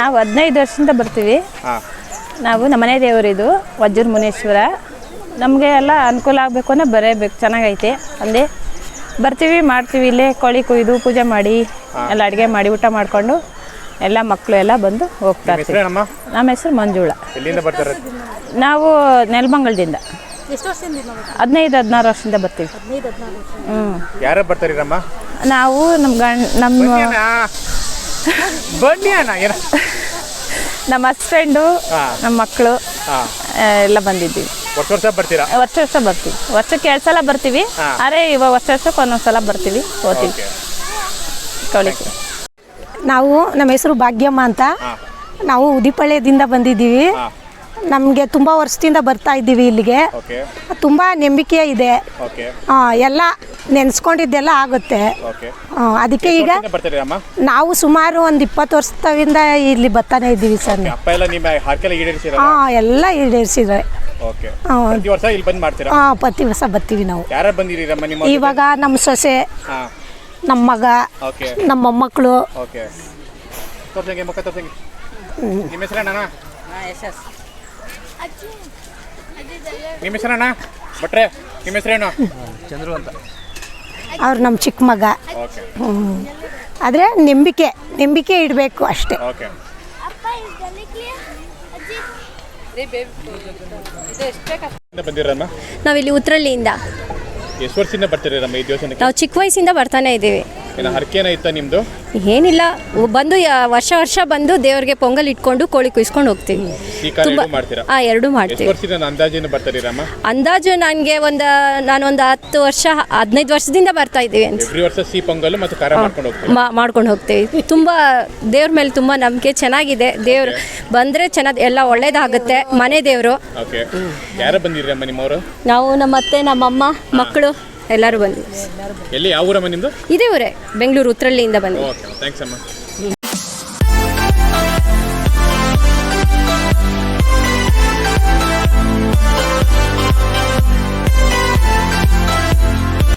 ನಾವು 15 ವರ್ಷದಿಂದ ಬರ್ತೀವಿ. ನಾವು ನಮ್ಮನೆ ದೇವರಿದು ವಜ್ರ ಮುನೇಶ್ವರ. ನಮಗೆ ಎಲ್ಲ ಅನುಕೂಲ ಆಗಬೇಕು ಅಂದರೆ ಬರಬೇಕು, ಚೆನ್ನಾಗೈತೆ. ಅಲ್ಲಿ ಬರ್ತೀವಿ, ಮಾಡ್ತೀವಿ. ಇಲ್ಲೇ ಕೋಳಿ ಕೊಯ್ದು ಪೂಜೆ ಮಾಡಿ ಎಲ್ಲ ಅಡುಗೆ ಮಾಡಿ ಊಟ ಮಾಡಿಕೊಂಡು ಎಲ್ಲ ಮಕ್ಕಳು ಎಲ್ಲ ಬಂದು ಹೋಗ್ತಾ ಇರ್ತೀವಿ. ನಮ್ಮ ಹೆಸರು ಮಂಜುಳ. ನಾವು ನೆಲಮಂಗಲದಿಂದ 15-16 ವರ್ಷದಿಂದ ಬರ್ತೀವಿ. ಯಾರು ಬರ್ತಾರೆ? ನಾವು ನಮ್ಮ ಹಸ್ಬೆಂಡು, ನಮ್ಮ ಮಕ್ಕಳು ಎಲ್ಲ ಬಂದಿದ್ದೀವಿ. ವರ್ಷ ಬರ್ತೀರಾ? ವರ್ಷ ಬರ್ತೀವಿ. ವರ್ಷಕ್ಕೆ 2 ಸಲ ಬರ್ತೀವಿ. ಅರೆ ಇವಾಗ ವರ್ಷಕ್ಕೆ ಒಂದೊಂದು ಬರ್ತೀವಿ, ಹೋಗ್ತೀವಿ ಕಳಿಕೆ. ನಾವು ನಮ್ಮ ಹೆಸರು ಭಾಗ್ಯಮ್ಮ ಅಂತ. ನಾವು ಉದಿಪಳ್ಯದಿಂದ ಬಂದಿದ್ದೀವಿ. ನಮಗೆ ತುಂಬ ವರ್ಷದಿಂದ ಬರ್ತಾ ಇದ್ದೀವಿ ಇಲ್ಲಿಗೆ. ತುಂಬ ನಂಬಿಕೆ ಇದೆ. ಎಲ್ಲ ನೆನೆಸ್ಕೊಂಡಿದ್ದೆಲ್ಲ ಆಗುತ್ತೆ. ಅದಕ್ಕೆ ಈಗ ನಾವು ಸುಮಾರು ಒಂದು 20 ವರ್ಷದಿಂದ ಇಲ್ಲಿ ಬರ್ತಾನೆ ಇದ್ದೀವಿ ಸರ್. ಹಾಂ, ಎಲ್ಲ ಈಡೇರಿಸಿದ್ರೆ ಪ್ರತಿ ವರ್ಷ ಬರ್ತೀವಿ ನಾವು. ಇವಾಗ ನಮ್ಮ ಸೊಸೆ, ನಮ್ಮ ಮಗ, ನಮ್ಮ ಮೊಮ್ಮಕ್ಕಳು. ಅವ್ರು ನಮ್ಮ ಚಿಕ್ಕ ಮಗ. ಆದರೆ ನಂಬಿಕೆ ಇಡಬೇಕು ಅಷ್ಟೇ. ನಾವಿಲ್ಲಿ ಉತ್ರಳ್ಳಿಯಿಂದ. ಎಷ್ಟು ವರ್ಷದಿಂದ ಬರ್ತೀರಮ್ಮ ಈ ದೇವಸ್ಥಾನಕ್ಕೆ? ನಾವು ಚಿಕ್ಕ ವಯಸ್ಸಿಂದ ಬರ್ತಾನೆ ಇದ್ದೀವಿ. ಹರಕೆನ ಇತ್ತ ನಿಮ್ಮದು? ಏನಿಲ್ಲ, ಬಂದು ವರ್ಷ ಬಂದು ದೇವರಿಗೆ ಪೊಂಗಲ್ ಇಟ್ಕೊಂಡು ಕೋಳಿ ಕುಯ್ಸ್ಕೊಂಡು ಹೋಗ್ತೀವಿ. ಎರಡು ಮಾಡ್ತೀವಿ. ಅಂದಾಜು ನನಗೆ ನಾನೊಂದು 10 ವರ್ಷ 15 ವರ್ಷದಿಂದ ಬರ್ತಾ ಇದ್ದೀವಿ ಅಂತ. ಮಾಡ್ಕೊಂಡು ಹೋಗ್ತೀವಿ. ತುಂಬ ದೇವ್ರ ಮೇಲೆ ತುಂಬ ನಂಬಿಕೆ, ಚೆನ್ನಾಗಿದೆ. ದೇವ್ರು ಬಂದರೆ ಚೆನ್ನಾಗಿ ಎಲ್ಲ ಒಳ್ಳೇದಾಗುತ್ತೆ. ಮನೆ ದೇವರು. ನಾವು ನಮ್ಮ ಅತ್ತೆ, ನಮ್ಮಮ್ಮ, ಮಕ್ಕಳು ಎಲ್ಲರೂ ಬಂದಿದ್ದೀವಿ. ಎಲ್ಲಿ, ಯಾವ ಊರಮ್ಮ ನಿಮ್ಮದು? ಇದೇ ಊರೇ, ಬೆಂಗಳೂರು ಉತ್ರಳ್ಳಿಯಿಂದ ಬಂದಿದ್ದೀವಿ. ಥ್ಯಾಂಕ್ಸ್ ಅಮ್ಮ.